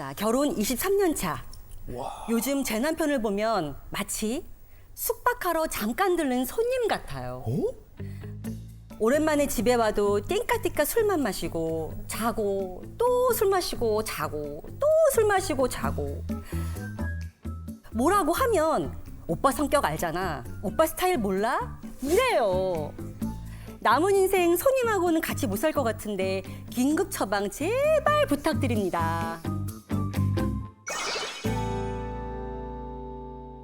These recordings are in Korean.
자, 결혼 23년 차. 요즘 제 남편을 보면 마치 숙박하러 잠깐 들른 손님 같아요. 오랜만에 집에 와도 띵까띵까 술만 마시고 자고 또 술 마시고 자고 또 술 마시고 자고. 뭐라고 하면 오빠 성격 알잖아. 오빠 스타일 몰라? 이래요. 남은 인생 손님하고는 같이 못 살 것 같은데 긴급 처방 제발 부탁드립니다.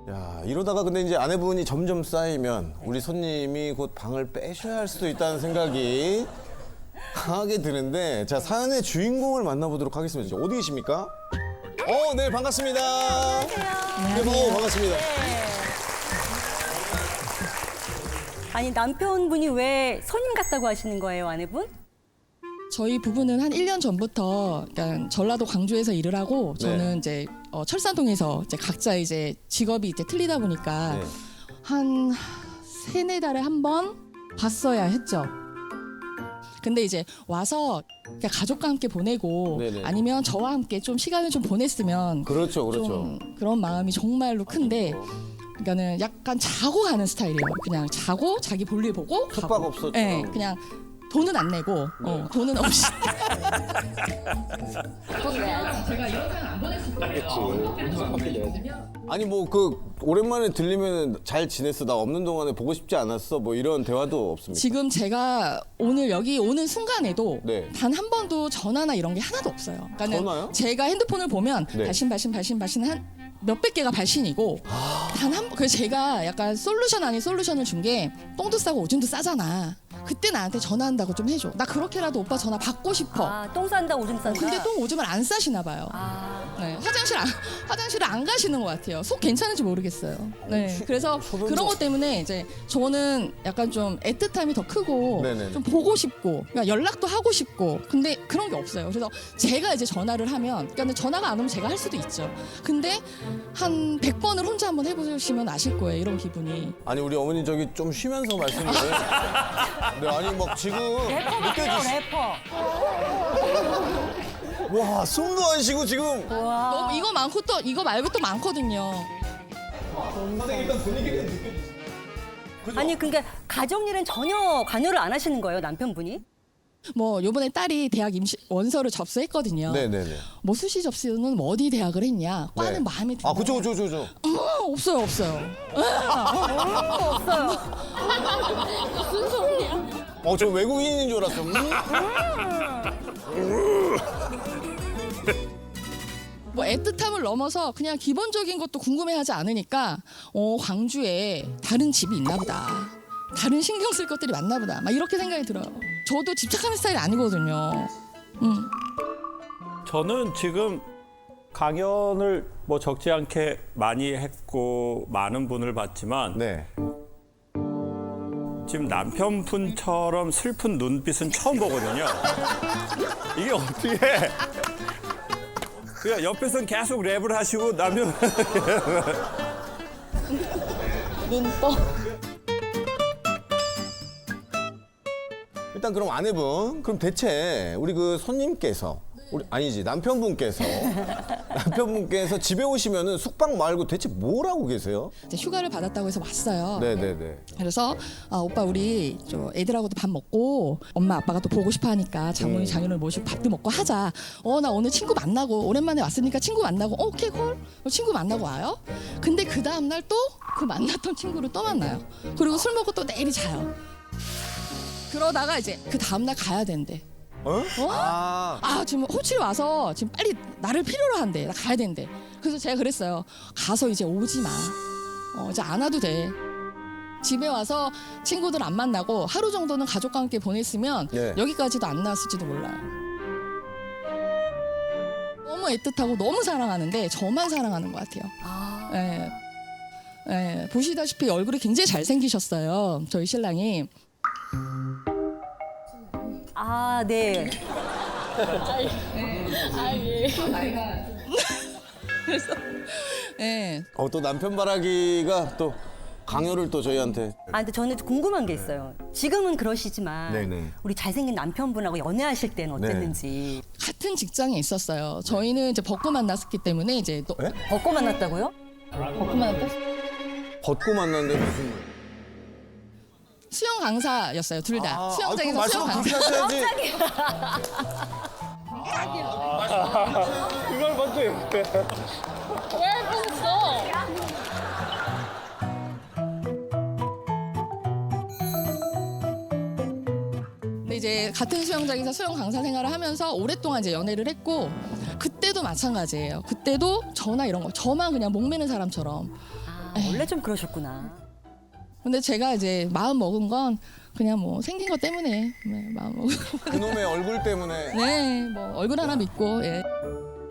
야, 이러다가 근데 이제 아내분이 점점 쌓이면 우리 손님이 곧 방을 빼셔야 할 수도 있다는 생각이 강하게 드는데, 자, 사연의 주인공을 만나보도록 하겠습니다. 어디 계십니까? 네, 반갑습니다. 안녕하세요. 반갑습니다. 아니, 남편분이 왜 손님 같다고 하시는 거예요, 아내분? 저희 부부는 한 1년 전부터 그러니까 전라도 광주에서 일을 하고 저는 이제 철산동에서 이제 각자 이제 직업이 이제 틀리다 보니까 네. 한 세네 달에 한 번 봤어야 했죠. 근데 이제 와서 그냥 가족과 함께 보내고 네네. 아니면 저와 함께 좀 시간을 좀 보냈으면 그렇죠, 그렇죠. 좀 그런 마음이 정말로 큰데 그러니까는 약간 자고 가는 스타일이에요. 그냥 자고 자기 볼일 보고 숙박 가고. 없었죠. 네, 그냥 돈은 안 내고 돈은 없이. 아니 뭐 그 오랜만에 들리면 잘 지냈어, 나 없는 동안에 보고 싶지 않았어, 뭐 이런 대화도 없습니까? 지금 제가 오늘 여기 오는 순간에도 네. 단 한 번도 전화나 이런 게 하나도 없어요. 그러니까는 전화요? 제가 핸드폰을 보면 네. 발신 한 몇백 개가 발신이고 단 한 그래서 제가 약간 솔루션 아닌 솔루션을 준 게 똥도 싸고 오줌도 싸잖아. 그때 나한테 전화한다고 좀 해줘. 나 그렇게라도 오빠 전화 받고 싶어. 아, 똥 싼다, 오줌 싼다. 근데 똥 오줌을 안 싸시나 봐요. 네, 화장실을 안 가시는 것 같아요. 속 괜찮은지 모르겠어요. 네, 그래서 그런 것 때문에 이제 저는 약간 좀 애틋함이 더 크고 네네네. 좀 보고 싶고, 그러니까 연락도 하고 싶고, 근데 그런 게 없어요. 그래서 제가 이제 전화를 하면, 그러니까 전화가 안 오면 제가 할 수도 있죠. 근데 한 100번을 혼자 한번 해보시면 아실 거예요. 이런 기분이. 아니 우리 어머니 저기 좀 쉬면서 말씀을. 네, 아니 막 지금 래퍼 같아요, 래퍼. 와, 숨도 안 쉬고 지금. 너무 이거 많고 또 이거 말고 또 많거든요. 아니, 그러니까 가정일은 전혀 관여를 안 하시는 거예요, 남편분이? 뭐 요번에 딸이 대학 임시 원서를 접수했거든요. 네네네. 뭐 수시 접수는 뭐 어디 대학을 했냐? 과는 네. 마음에 드냐? 아, 그쵸. 없어요. 없어요. 저 외국인인 줄 알았어. 뭐 애틋함을 넘어서 그냥 기본적인 것도 궁금해하지 않으니까 광주에 다른 집이 있나 보다. 다른 신경 쓸 것들이 많나 보다. 막 이렇게 생각이 들어요. 저도 집착하는 스타일이 아니거든요. 저는 지금 강연을 뭐 적지 않게 많이 했고 많은 분을 봤지만 네. 지금 남편분처럼 슬픈 눈빛은 처음 보거든요. 이게 어떻게 그냥 옆에서는 계속 랩을 하시고 남편 눈떠. 일단 그럼 아내분, 그럼 대체 우리 그 손님께서 아니지 남편분께서 집에 오시면은 숙박 말고 대체 뭘 하고 계세요? 이제 휴가를 받았다고 해서 왔어요. 네네네. 그래서 오빠 우리 저 애들하고도 밥 먹고 엄마 아빠가 또 보고 싶어 하니까 장모님 장인을 모시고 밥도 먹고 하자. 나 오늘 친구 만나고 오랜만에 왔으니까 친구 만나고 오케이 콜. 친구 만나고 와요. 근데 그 다음 날 또 그 만났던 친구를 또 만나요. 그리고 술 먹고 또 내일이 자요. 그러다가 이제 그 다음 날 가야 된대. 지금 호치를 와서 지금 빨리 나를 필요로 한대. 나 가야 된대. 그래서 제가 그랬어요. 가서 이제 오지 마. 이제 안 와도 돼. 집에 와서 친구들 안 만나고 하루 정도는 가족과 함께 보냈으면 네. 여기까지도 안 나왔을지도 몰라요. 너무 애틋하고 너무 사랑하는데 저만 사랑하는 것 같아요. 네. 네. 보시다시피 얼굴이 굉장히 잘생기셨어요. 저희 신랑이. 아, 네. 그래서 네. 또 남편 바라기가 또 강요를 또 저희한테. 아, 근데 저는 궁금한 게 있어요. 지금은 그러시지만 네네. 우리 잘생긴 남편분하고 연애하실 때는 어땠는지. 같은 직장에 있었어요. 저희는 이제 벗고 만났기 때문에 이제 또 에? 벗고 만났다고요? 벗고 만났다. 벗고 만났는데 무슨? 수영 강사였어요. 둘 다. 수영장에서 말씀 수영 그렇게 강사. 하셔야지. 그걸 먼저 이렇게. 왜 그랬어? 근데 이제 같은 수영장에서 수영 강사 생활을 하면서 오랫동안 이제 연애를 했고 그때도 마찬가지예요. 그때도 저나 이런 거 저만 그냥 목매는 사람처럼. 아, 원래 좀 그러셨구나. 근데 제가 이제 마음 먹은 건 그냥 뭐 생긴 것 때문에 네, 마음 먹은. 그놈의 얼굴 때문에. 네, 뭐 얼굴 하나 믿고 예.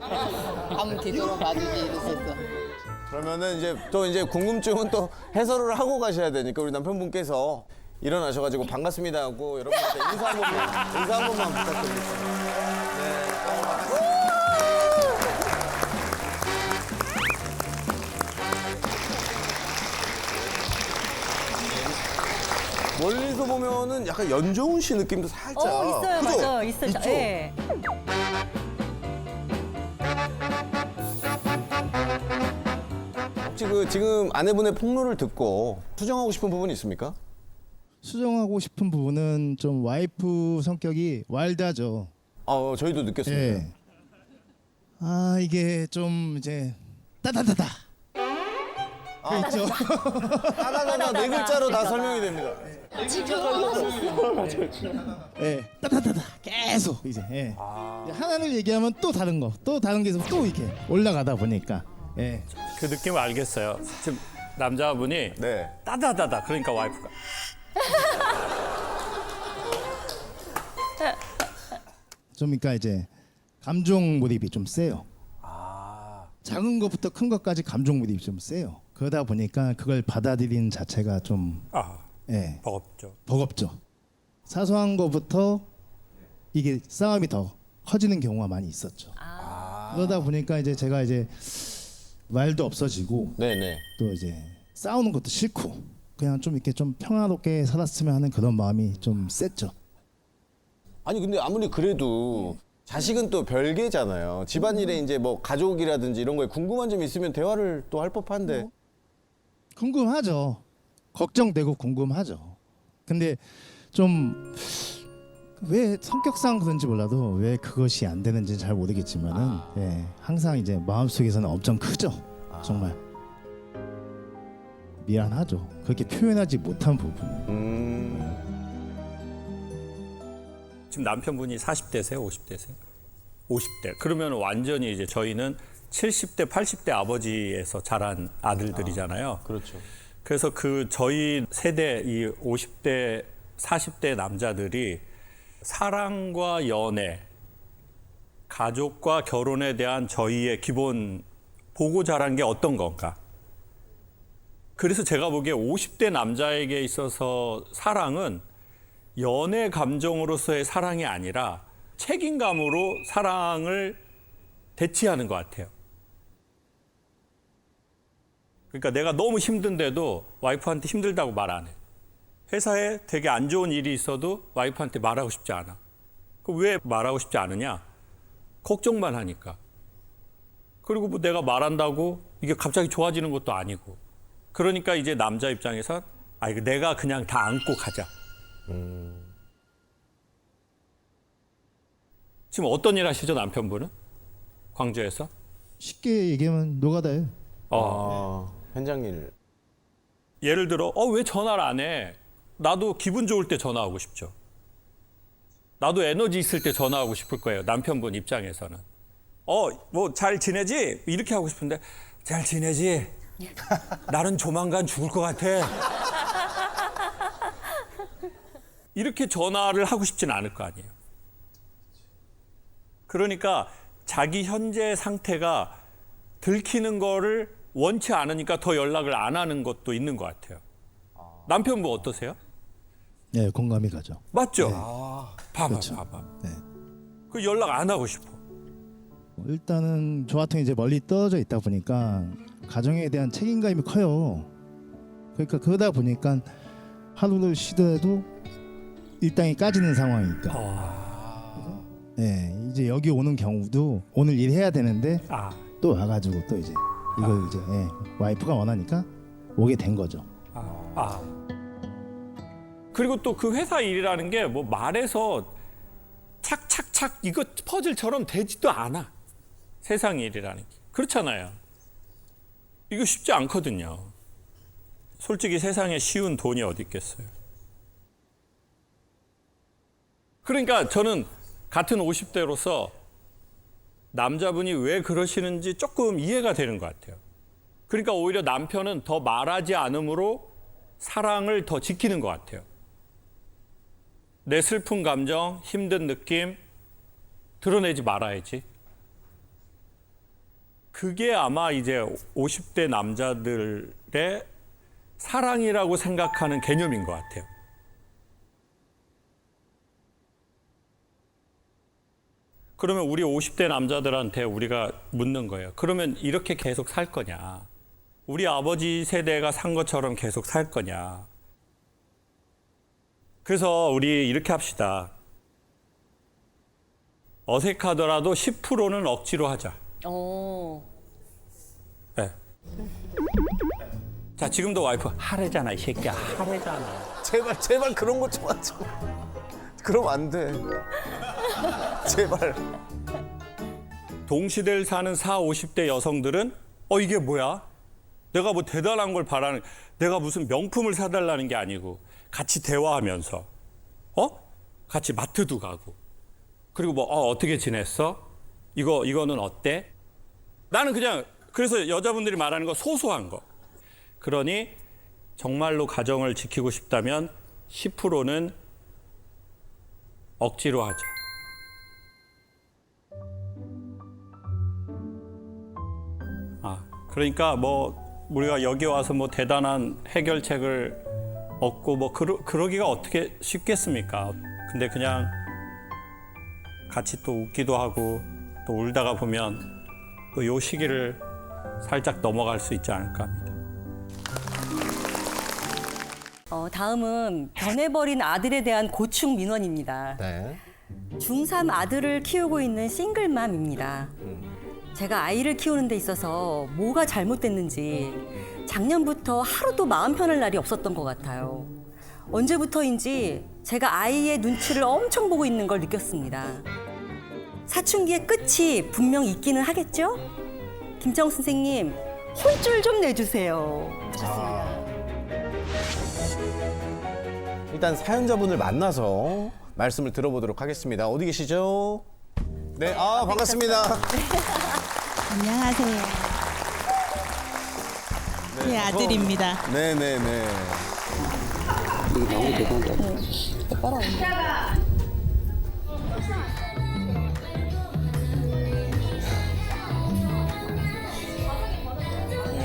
한번 뒤돌아봐주지 이랬었어. 그러면은 이제 또 이제 궁금증은 또 해소를 하고 가셔야 되니까 우리 남편분께서 일어나셔가지고 반갑습니다 하고 여러분한테 인사 한 번만 부탁드립니다. 멀리서 보면은 약간 연정훈 씨 느낌도 살짝. 있어요, 그죠? 맞아요, 있어요. 있죠? 예. 혹시 그 지금 아내분의 폭로를 듣고 수정하고 싶은 부분이 있습니까? 수정하고 싶은 부분은 좀 와이프 성격이 와일드하죠. 저희도 느꼈습니다. 예. 아 이게 좀 이제 따다다다. 그렇죠. 하나하나 네 글자로 다 설명이 됩니다. 예, 따다다다 계속 이제. 예. 하나를 얘기하면 또 다른 거, 또 다른 게서 또 이렇게 올라가다 보니까. 예. 그 느낌을 알겠어요. 지금 남자분이 네. 따다다다 그러니까 와이프가 좀 그러니까 이제 감정 몰입이 좀 세요. 작은 것부터 큰 것까지 감정 몰입이 좀 세요. 그러다 보니까 그걸 받아들이는 자체가 좀 예, 버겁죠. 버겁죠. 사소한 것부터 이게 싸움이 더 커지는 경우가 많이 있었죠. 그러다 보니까 이제 제가 이제 말도 없어지고 네네. 또 이제 싸우는 것도 싫고 그냥 좀 이렇게 좀 평화롭게 살았으면 하는 그런 마음이 좀 셌죠. 아니 근데 아무리 그래도 자식은 또 별개잖아요. 집안일에 이제 뭐 가족이라든지 이런 거에 궁금한 점이 있으면 대화를 또 할 법한데. 궁금하죠. 걱정되고 궁금하죠. 근데 좀 왜 성격상 그런지 몰라도 왜 그것이 안 되는지 잘 모르겠지만은 예, 항상 이제 마음속에서는 엄청 크죠. 정말 미안하죠. 그렇게 표현하지 못한 부분. 지금 남편분이 40대세요, 50대세요? 50대. 그러면 완전히 이제 저희는 70대, 80대 아버지에서 자란 아들들이잖아요. 그렇죠. 그래서 그 저희 세대 이 50대, 40대 남자들이 사랑과 연애, 가족과 결혼에 대한 저희의 기본 보고 자란 게 어떤 건가? 그래서 제가 보기에 50대 남자에게 있어서 사랑은 연애 감정으로서의 사랑이 아니라 책임감으로 사랑을 대치하는 것 같아요. 그러니까 내가 너무 힘든데도 와이프한테 힘들다고 말 안 해. 회사에 되게 안 좋은 일이 있어도 와이프한테 말하고 싶지 않아. 그럼 왜 말하고 싶지 않으냐? 걱정만 하니까. 그리고 뭐 내가 말한다고 이게 갑자기 좋아지는 것도 아니고. 그러니까 이제 남자 입장에선 이거 내가 그냥 다 안고 가자. 지금 어떤 일 하시죠, 남편분은? 광주에서? 쉽게 얘기하면 노가다예요. 현장일. 예를 들어, 왜 전화를 안 해? 나도 기분 좋을 때 전화하고 싶죠. 나도 에너지 있을 때 전화하고 싶을 거예요, 남편분 입장에서는. 뭐 잘 지내지? 이렇게 하고 싶은데, 잘 지내지? 나는 조만간 죽을 것 같아. 이렇게 전화를 하고 싶지는 않을 거 아니에요. 그러니까 자기 현재 상태가 들키는 거를 원치 않으니까 더 연락을 안 하는 것도 있는 것 같아요. 남편분 어떠세요? 예, 공감이 가죠. 맞죠? 네. 봐봐, 그렇죠. 봐봐. 네. 그 연락 안 하고 싶어. 일단은 저 같은 이제 멀리 떨어져 있다 보니까 가정에 대한 책임감이 커요. 그러니까 그러다 보니까 하루를 쉬더라도 일당이 까지는 상황이니까. 예, 이제 여기 오는 경우도 오늘 일해야 되는데 아, 또 와가지고 또 이제 이거 이제 와이프가 원하니까 오게 된 거죠. 아. 그리고 또 그 회사 일이라는 게 뭐 말해서 착착착 이거 퍼즐처럼 되지도 않아. 세상 일이라는 게. 그렇잖아요. 이거 쉽지 않거든요. 솔직히 세상에 쉬운 돈이 어디 있겠어요. 그러니까 저는 같은 50대로서 남자분이 왜 그러시는지 조금 이해가 되는 것 같아요. 그러니까 오히려 남편은 더 말하지 않음으로 사랑을 더 지키는 것 같아요. 내 슬픈 감정, 힘든 느낌 드러내지 말아야지. 그게 아마 이제 50대 남자들의 사랑이라고 생각하는 개념인 것 같아요. 그러면 우리 50대 남자들한테 우리가 묻는 거예요. 그러면 이렇게 계속 살 거냐? 우리 아버지 세대가 산 것처럼 계속 살 거냐? 그래서 우리 이렇게 합시다. 어색하더라도 10%는 억지로 하자. 네. 자, 지금도 와이프 하래잖아, 이 새끼야. 하래잖아. 제발 그런 거 좀 하지 마. 그럼 안 돼. 제발. 동시대를 사는 40, 50대 여성들은 이게 뭐야? 내가 뭐 대단한 걸 바라는, 내가 무슨 명품을 사달라는 게 아니고 같이 대화하면서 같이 마트도 가고 그리고 뭐 어떻게 지냈어? 이거는 어때? 나는 그냥 그래서 여자분들이 말하는 거 소소한 거. 그러니 정말로 가정을 지키고 싶다면 10%는 억지로 하자. 그러니까 뭐 우리가 여기 와서 뭐 대단한 해결책을 얻고 뭐 그러기가 어떻게 쉽겠습니까? 근데 그냥 같이 또 웃기도 하고 또 울다가 보면 또 요 시기를 살짝 넘어갈 수 있지 않을까 합니다. 다음은 변해버린 아들에 대한 고충 민원입니다. 네. 중3 아들을 키우고 있는 싱글맘입니다. 제가 아이를 키우는 데 있어서 뭐가 잘못됐는지 작년부터 하루도 마음 편할 날이 없었던 것 같아요. 언제부터인지 제가 아이의 눈치를 엄청 보고 있는 걸 느꼈습니다. 사춘기의 끝이 분명 있기는 하겠죠? 김정 선생님, 혼줄 좀 내주세요. 일단 사연자분을 만나서 말씀을 들어보도록 하겠습니다. 어디 계시죠? 네, 반갑습니다. 안녕하세요. 제 아들입니다. 네네네.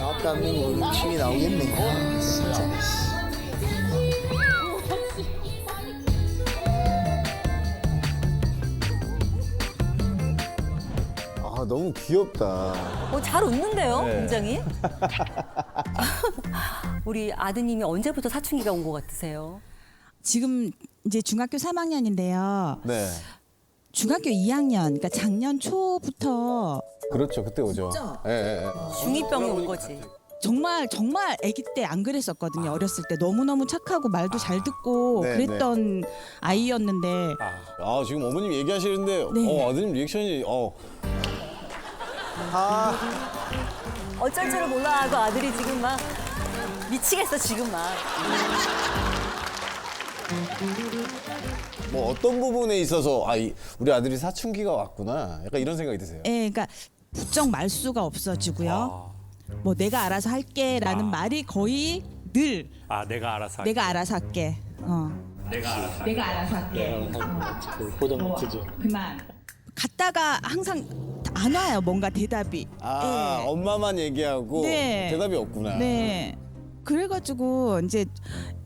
아빠 안 믿고 침이 나오겠네. 진짜. 너무 귀엽다. 잘 웃는데요, 네. 굉장히. 우리 아드님이 언제부터 사춘기가 온 것 같으세요? 지금 이제 중학교 3학년인데요. 네. 중학교 2학년, 그러니까 작년 초부터 그렇죠. 그때 오죠. 예. 중2병이 온 거지. 정말 아기 때 안 그랬었거든요. 어렸을 때 너무너무 착하고 말도 잘 듣고 네, 그랬던 아이였는데 지금 어머님 얘기하시는데 네. 아드님 리액션이 어쩔 줄을 몰라 하고 아들이 지금 막 미치겠어, 지금 막. 뭐 어떤 부분에 있어서 우리 아들이 사춘기가 왔구나. 약간 이런 생각이 드세요. 예, 그러니까 부쩍 말수가 없어지고요. 뭐 내가 알아서 할게라는 말이 거의 늘 내가 알아서 할게. 내가 알아서 할게. 내가 알아서 할게. 보다 못하죠. 그만. 갔다가 항상 안 와요. 뭔가 대답이. 예. 엄마만 얘기하고 네. 대답이 없구나. 네. 그래가지고 이제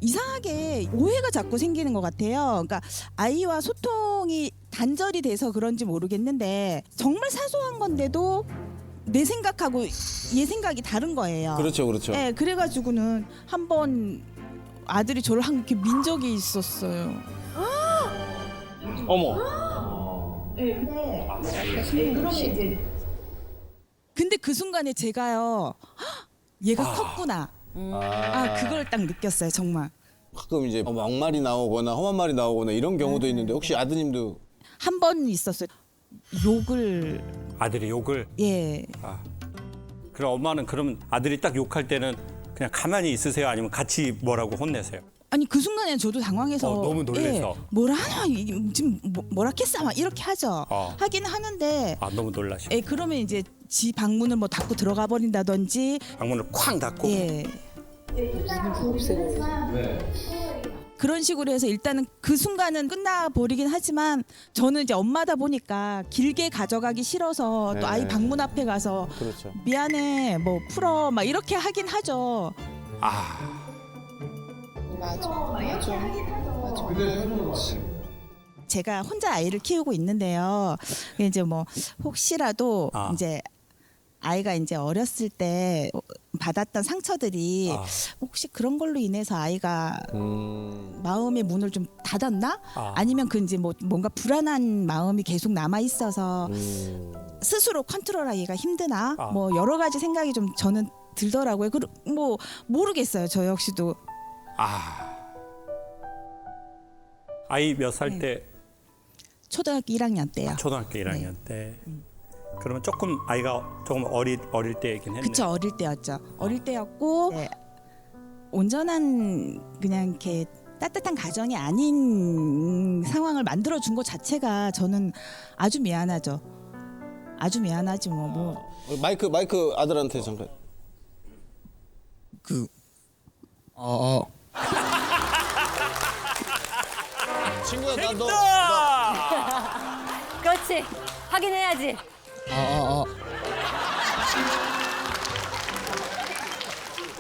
이상하게 오해가 자꾸 생기는 것 같아요. 그러니까 아이와 소통이 단절이 돼서 그런지 모르겠는데 정말 사소한 건데도 내 생각하고 얘 생각이 다른 거예요. 그렇죠. 네, 그래가지고는 한번 아들이 저를 한 게 민 적이 있었어요. 어머. 근데 그 순간에 제가요, 헉, 얘가 컸구나. 그걸 딱 느꼈어요, 정말. 가끔 이제 막말이 나오거나 험한 말이 나오거나 이런 경우도 있는데 혹시 아드님도 한 번 있었어요. 욕을, 아들이 욕을. 예. 그럼 엄마는 그럼 아들이 딱 욕할 때는 그냥 가만히 있으세요? 아니면 같이 뭐라고 혼내세요? 아니 그 순간에 저도 당황해서 너무 놀라서. 뭐라 하나 이게 지금 뭐라 했어 막 이렇게 하죠. 하긴 하는데 너무 놀라시고. 그러면 이제 지 방문을 뭐 닫고 들어가 버린다든지 방문을 쾅 닫고. 예. 그런 식으로 해서 일단은 그 순간은 끝나 버리긴 하지만 저는 이제 엄마다 보니까 길게 가져가기 싫어서 또 네. 아이 방문 앞에 가서 그렇죠. 미안해 뭐 풀어 막 이렇게 하긴 하죠. 맞아. 제가 혼자 아이를 키우고 있는데요. 이제 뭐 혹시라도 이제 아이가 이제 어렸을 때 받았던 상처들이 혹시 그런 걸로 인해서 아이가 마음의 문을 좀 닫았나? 아니면 그 이제 뭐 뭔가 불안한 마음이 계속 남아 있어서 스스로 컨트롤하기가 힘드나? 뭐 여러 가지 생각이 좀 저는 들더라고요. 뭐 모르겠어요. 저 역시도. 아이 몇 살 때? 초등학교 1학년 때요. 초등학교 1학년 때. 그러면 조금 아이가 조금 어릴 때이긴 했네. 그쵸, 어릴 때였죠. 어릴 때였고 온전한 그냥 이렇게 따뜻한 가정이 아닌 상황을 만들어 준 것 자체가 저는 아주 미안하죠. 아주 미안하지 뭐. 마이크 아들한테 잠깐. 친구야 나너 그렇지. 확인해야지.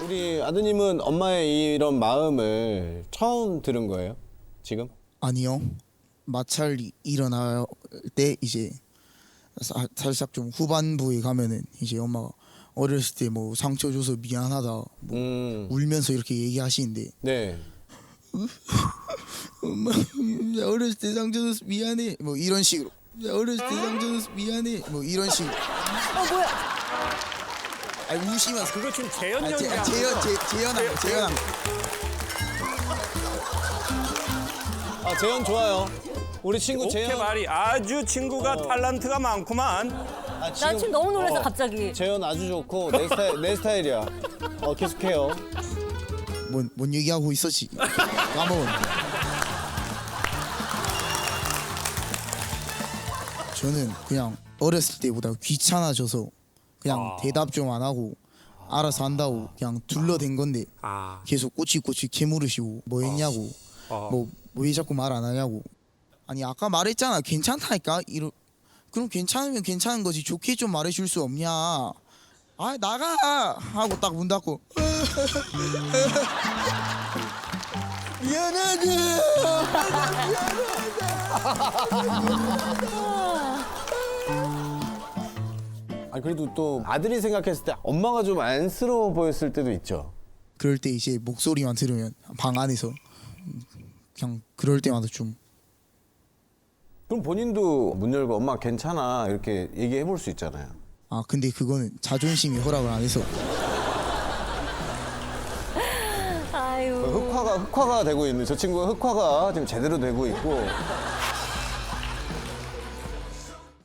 우리 아드님은 엄마의 이런 마음을 처음 들은 거예요? 지금? 아니요. 마찰이 일어날 때 이제 살짝 좀 후반부에 가면은 이제 엄마가 어렸을 때 뭐 상처 줘서 미안하다 뭐 울면서 이렇게 얘기하시는데 네. 엄마 나 어렸을 때 상처 줘서 미안해 뭐 이런 식으로 나 어렸을 때 상처 줘서 미안해 뭐 이런 식으로. 뭐야? 아니 우시면서 그거 지금 재현 아니, 연기야. 재현한 재현 좋아요. 우리 친구 오케이 재현. 말이 아주 친구가 탤런트가 많구만. 나 지금 너무 놀라서 갑자기. 재현 아주 좋고 내 스타일이야. 계속해요. 뭔 얘기하고 있었지 까먹었네. 저는 그냥 어렸을 때보다 귀찮아져서 그냥 대답 좀 안 하고 알아서 한다고 그냥 둘러댄 건데 계속 꼬치꼬치 캐물으시고 뭐 했냐고 뭐 왜 자꾸 말 안 하냐고. 아니 아까 말했잖아 괜찮다니까. 그럼 괜찮으면 괜찮은 거지 좋게 좀 말해줄 수 없냐. 아 나가 하고 딱 문 닫고 그래도 또 아들이 생각했을 때 엄마가 좀 안쓰러워 보였을 때도 있죠. 그럴 때 이제 목소리만 들으면 방 안에서 그냥 그럴 때마다 좀. 그럼 본인도 문 열고 엄마 괜찮아 이렇게 얘기해 볼 수 있잖아요. 근데 그거는 자존심이 허락을 안 해서. 아유. 흑화가 되고 있는 저 친구가 흑화가 지금 제대로 되고 있고